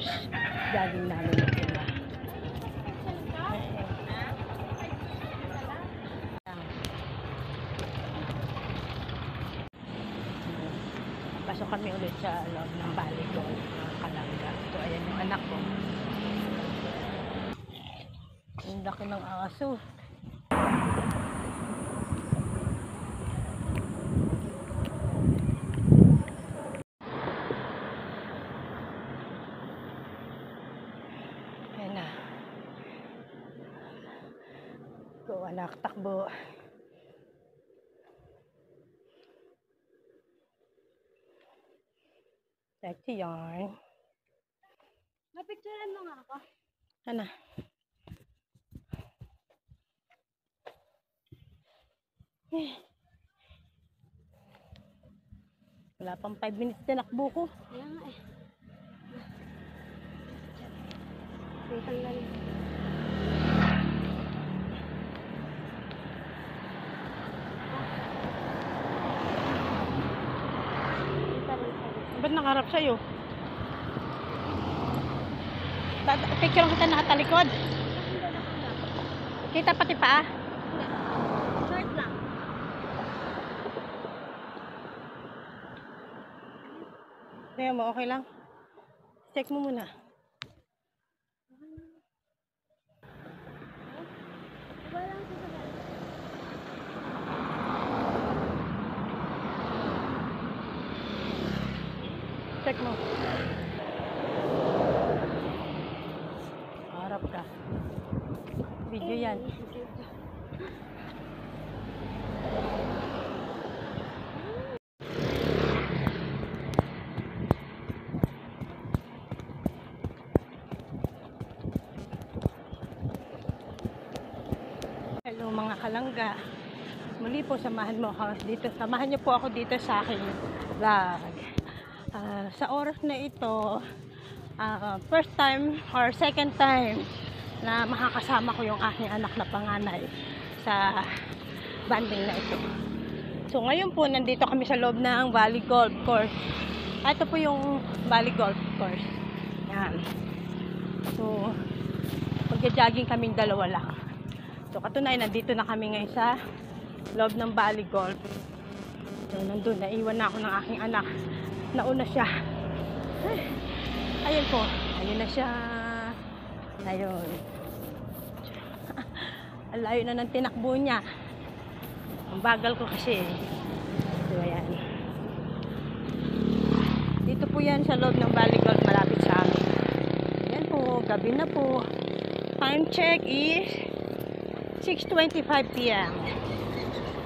course. Jogging namin na sila. Pasok kami ulit sa loob ng Valley Golf ng Kalanga. So, ayan yung anak ko. Ang laki ng aso. Ayan na. Go anak, takbo. Sexy yarn. Napicturean mo nga ako. Ano? Wala pang 5 minutes na nakbo ko. Kaya nga eh. Wait ang galing. Ba't nakarap sa'yo? Picture kita nakatalikod. Kita pati paa? Short lang. Tingnan mo, okay lang? Check mo muna. Check mo. Harap ka. Video yan. Hello mga kalangga. Muli po samahan niyo po ako dito sa aking vlog. Sa oras na ito, first time or second time na makakasama ko yung aking anak na panganay sa banding na ito. So ngayon po nandito kami sa loob ng Valley Golf Course. Ito po yung Valley Golf Course. Yan. So magja-jogging kaming dalawa lang. So katunayan nandito na kami ngayon sa loob ng Valley Golf. So nandun, naiwan na ako ng aking anak. Nauna siya. Ayun po. Ayun na siya. Ayun. Ang layo na ng tinakbo niya. Ang bagal ko kasi. So, ayan. Dito po yan sa loob ng Valley Golf. Malapit sa amin. Ayan po. Gabi na po. Time check is 6:25 p.m.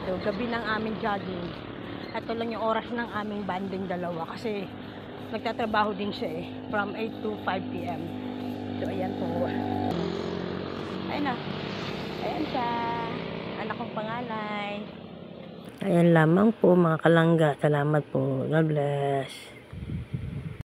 So, gabi ng aming jogging. Ito lang yung oras ng aming banding dalawa kasi nagtatrabaho din siya eh from 8 to 5 p.m. So ayan po. Ayun na. Ayan siya. Anak kong panganay. Ayan lamang po mga kalangga. Salamat po. God bless.